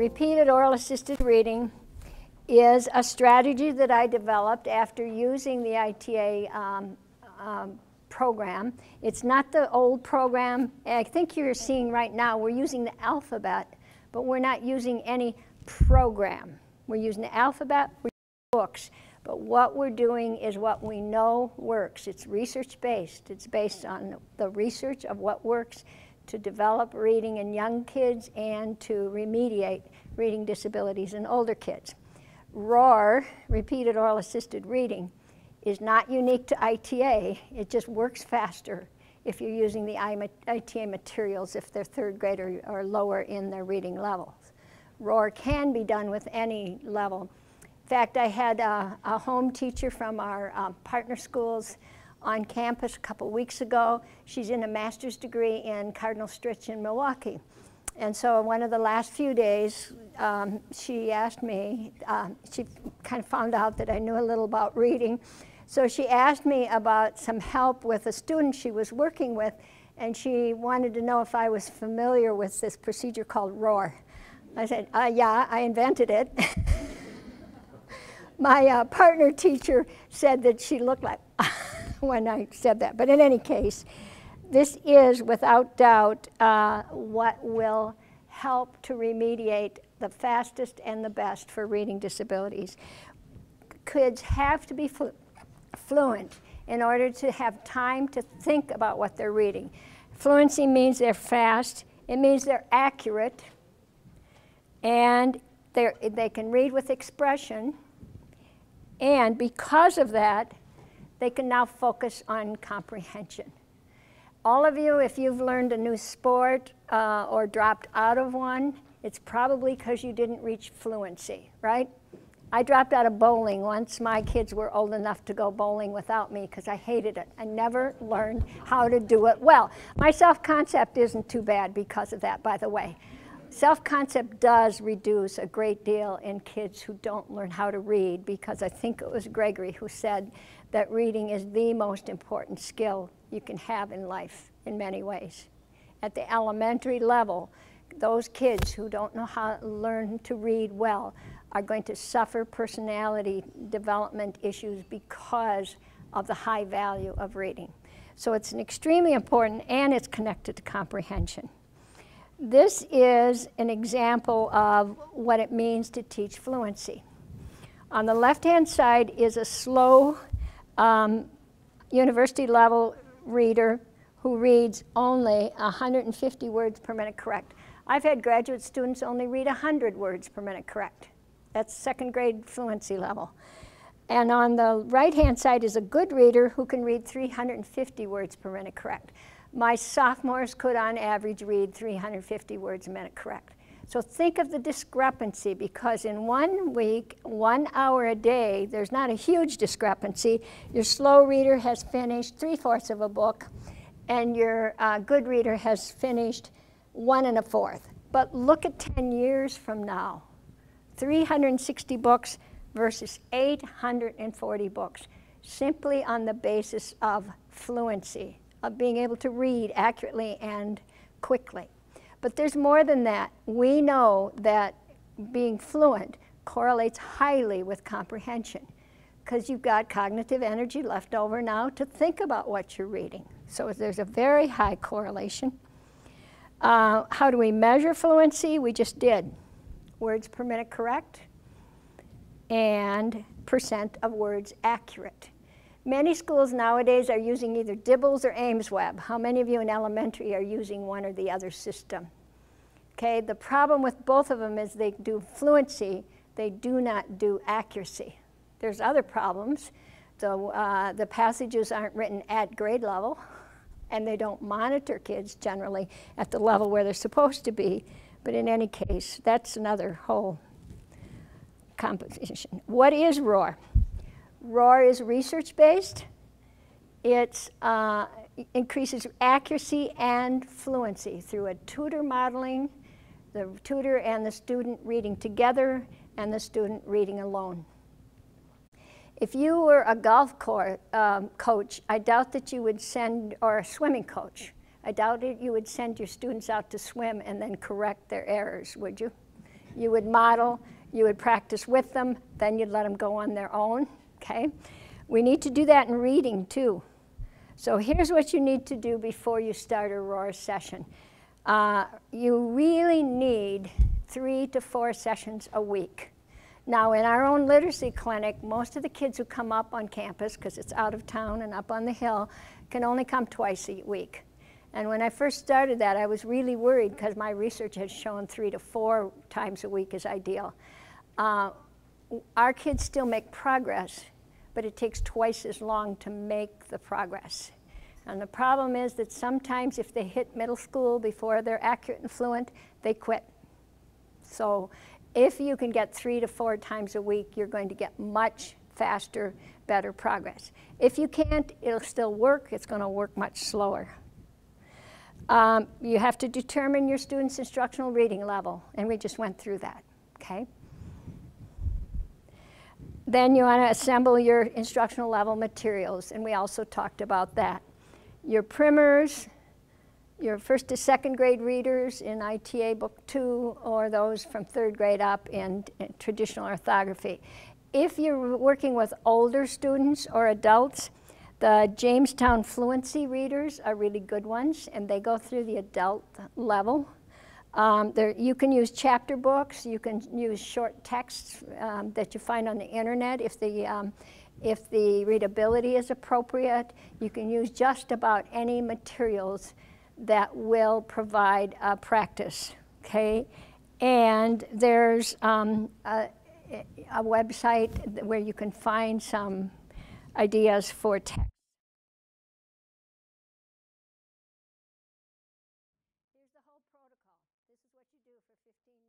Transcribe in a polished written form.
Repeated oral assisted reading is a strategy that I developed after using the i.t.a. Program. It's not the old program. I think you're seeing right now we're using the alphabet, but we're not using any program. We're using the alphabet, we're using books, but what we're doing is what we know works. It's research-based. It's based on the research of what works to develop reading in young kids and to remediate reading disabilities in older kids. ROAR, repeated oral assisted reading, is not unique to i.t.a. It just works faster if you're using the i.t.a. materials if they're third grade or lower in their reading levels. ROAR can be done with any level. In fact, I had a home teacher from our partner schools on campus a couple weeks ago. She's in a master's degree in Cardinal Stritch in Milwaukee. And so one of the last few days, she asked me, she kind of found out that I knew a little about reading. So she asked me about some help with a student she was working with, and she wanted to know if I was familiar with this procedure called ROAR. I said, yeah, I invented it. My partner teacher said that she looked like when I said that. But in any case, this is without doubt what will help to remediate the fastest and the best for reading disabilities. Kids have to be fluent in order to have time to think about what they're reading. Fluency means they're fast, it means they're accurate, and they can read with expression, and because of that, they can now focus on comprehension. All of you, if you've learned a new sport or dropped out of one, it's probably because you didn't reach fluency, right? I dropped out of bowling once. My kids were old enough to go bowling without me because I hated it. I never learned how to do it well. My self-concept isn't too bad because of that, by the way. Self-concept does reduce a great deal in kids who don't learn how to read, because I think it was Gregory who said that reading is the most important skill you can have in life in many ways. At the elementary level, those kids who don't know how to learn to read well are going to suffer personality development issues because of the high value of reading. So it's an extremely important, and it's connected to comprehension. This is an example of what it means to teach fluency. On the left-hand side is a slow university level reader who reads only 150 words per minute correct. I've had graduate students only read 100 words per minute correct. That's second grade fluency level. And on the right-hand side is a good reader who can read 350 words per minute correct. My sophomores could, on average, read 350 words a minute correct. So think of the discrepancy, because in 1 week, 1 hour a day, there's not a huge discrepancy. Your slow reader has finished 3/4 of a book, and your good reader has finished 1 1/4. But look at 10 years from now. 360 books versus 840 books, simply on the basis of fluency, of being able to read accurately and quickly. But there's more than that. We know that being fluent correlates highly with comprehension, because you've got cognitive energy left over now to think about what you're reading. So there's a very high correlation. How do we measure fluency? We just did. Words per minute correct and percent of words accurate. Many schools nowadays are using either Dibbles or Ames Web. How many of you in elementary are using one or the other system? Okay, the problem with both of them is they do fluency, they do not do accuracy. There's other problems. The passages aren't written at grade level, and they don't monitor kids generally at the level where they're supposed to be. But in any case, that's another whole composition. What is ROAR? ROAR is research-based. It increases accuracy and fluency through a tutor modeling, the tutor and the student reading together, and the student reading alone. If you were a golf coach, I doubt that you would send, or a swimming coach, I doubt it you would send your students out to swim and then correct their errors, would you? You would model, you would practice with them, then you'd let them go on their own, okay? We need to do that in reading too. So here's what you need to do before you start a ROAR session. You really need 3 to 4 sessions a week. Now, in our own literacy clinic, most of the kids who come up on campus, because it's out of town and up on the hill, can only come twice a week. And when I first started that, I was really worried because my research has shown 3 to 4 times a week is ideal. Our kids still make progress, but it takes twice as long to make the progress. And the problem is that sometimes if they hit middle school before they're accurate and fluent, they quit. So if you can get 3 to 4 times a week, you're going to get much faster, better progress. If you can't, it'll still work. It's going to work much slower. You have to determine your student's instructional reading level, and we just went through that, okay? Then you want to assemble your instructional level materials, and we also talked about that. Your primers, your 1st to 2nd grade readers in i.t.a. Book 2, or those from 3rd grade up in traditional orthography. If you're working with older students or adults, the Jamestown Fluency readers are really good ones, and they go through the adult level. You can use chapter books, you can use short texts that you find on the internet if the readability is appropriate. You can use just about any materials that will provide practice, okay? And there's a website where you can find some ideas for text. Here's the whole protocol. This is what you do for 15